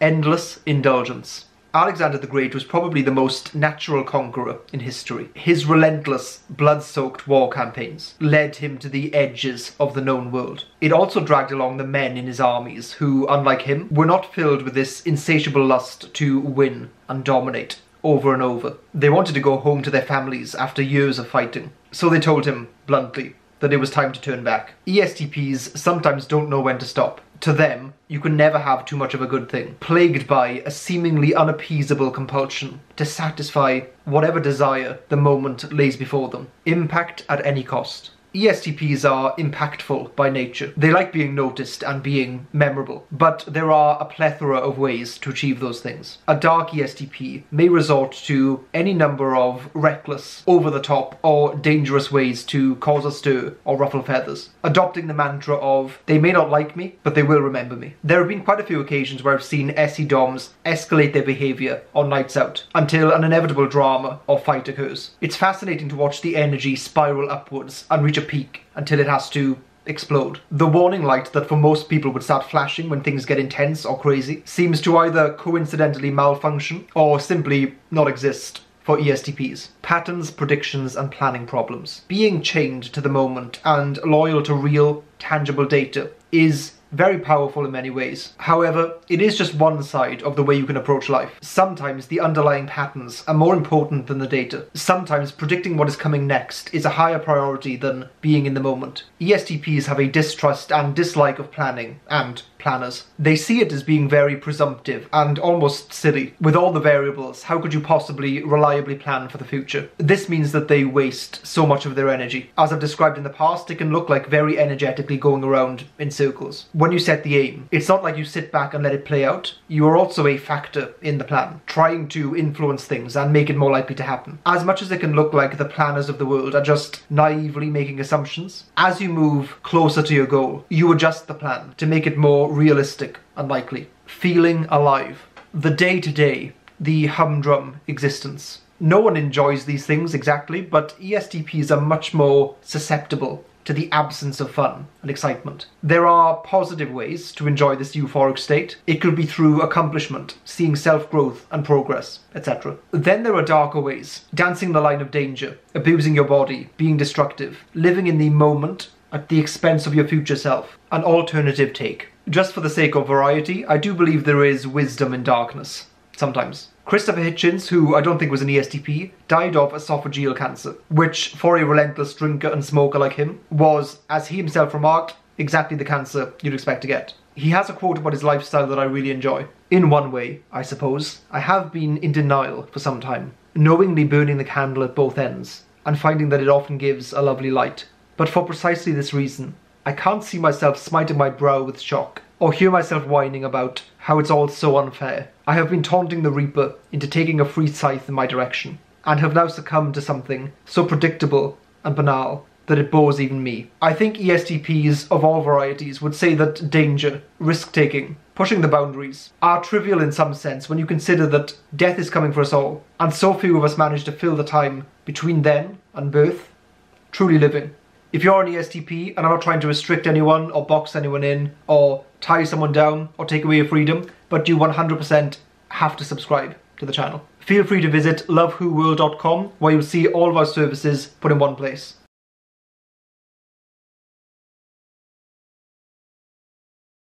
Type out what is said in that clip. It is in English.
endless indulgence. Alexander the Great was probably the most natural conqueror in history. His relentless, blood-soaked war campaigns led him to the edges of the known world. It also dragged along the men in his armies who, unlike him, were not filled with this insatiable lust to win and dominate over and over. They wanted to go home to their families after years of fighting. So they told him, bluntly, that it was time to turn back. ESTPs sometimes don't know when to stop. To them, you can never have too much of a good thing, plagued by a seemingly unappeasable compulsion to satisfy whatever desire the moment lays before them. Impact at any cost. ESTPs are impactful by nature. They like being noticed and being memorable, but there are a plethora of ways to achieve those things. A dark ESTP may resort to any number of reckless, over-the-top, or dangerous ways to cause a stir or ruffle feathers, adopting the mantra of, they may not like me, but they will remember me. There have been quite a few occasions where I've seen SE DOMs escalate their behaviour on nights out, until an inevitable drama or fight occurs. It's fascinating to watch the energy spiral upwards and reach a peak until it has to explode. The warning light that for most people would start flashing when things get intense or crazy seems to either coincidentally malfunction or simply not exist for ESTPs. Patterns, predictions, and planning problems. Being chained to the moment and loyal to real, tangible data is very powerful in many ways. However, it is just one side of the way you can approach life. Sometimes the underlying patterns are more important than the data. Sometimes predicting what is coming next is a higher priority than being in the moment. ESTPs have a distrust and dislike of planning and planners. They see it as being very presumptive and almost silly. With all the variables, how could you possibly reliably plan for the future? This means that they waste so much of their energy. As I've described in the past, it can look like very energetically going around in circles. When you set the aim, it's not like you sit back and let it play out. You are also a factor in the plan, trying to influence things and make it more likely to happen. As much as it can look like the planners of the world are just naively making assumptions, as you move closer to your goal, you adjust the plan to make it more realistic and likely. Feeling alive. The day-to-day, the humdrum existence. No one enjoys these things exactly, but ESTPs are much more susceptible to the absence of fun and excitement. There are positive ways to enjoy this euphoric state. It could be through accomplishment, seeing self-growth and progress, etc. Then there are darker ways. Dancing the line of danger, abusing your body, being destructive, living in the moment at the expense of your future self. An alternative take. Just for the sake of variety, I do believe there is wisdom in darkness. Sometimes. Christopher Hitchens, who I don't think was an ESTP, died of esophageal cancer, which, for a relentless drinker and smoker like him, was, as he himself remarked, exactly the cancer you'd expect to get. He has a quote about his lifestyle that I really enjoy. In one way, I suppose, I have been in denial for some time, knowingly burning the candle at both ends, and finding that it often gives a lovely light. But for precisely this reason, I can't see myself smiting my brow with shock, or hear myself whining about how it's all so unfair. I have been taunting the Reaper into taking a free scythe in my direction, and have now succumbed to something so predictable and banal that it bores even me. I think ESTPs of all varieties would say that danger, risk-taking, pushing the boundaries, are trivial in some sense when you consider that death is coming for us all, and so few of us manage to fill the time between then and birth truly living. If you're an ESTP, and I'm not trying to restrict anyone or box anyone in or tie someone down or take away your freedom, but you 100% have to subscribe to the channel. Feel free to visit lovewhoworld.com where you'll see all of our services put in one place.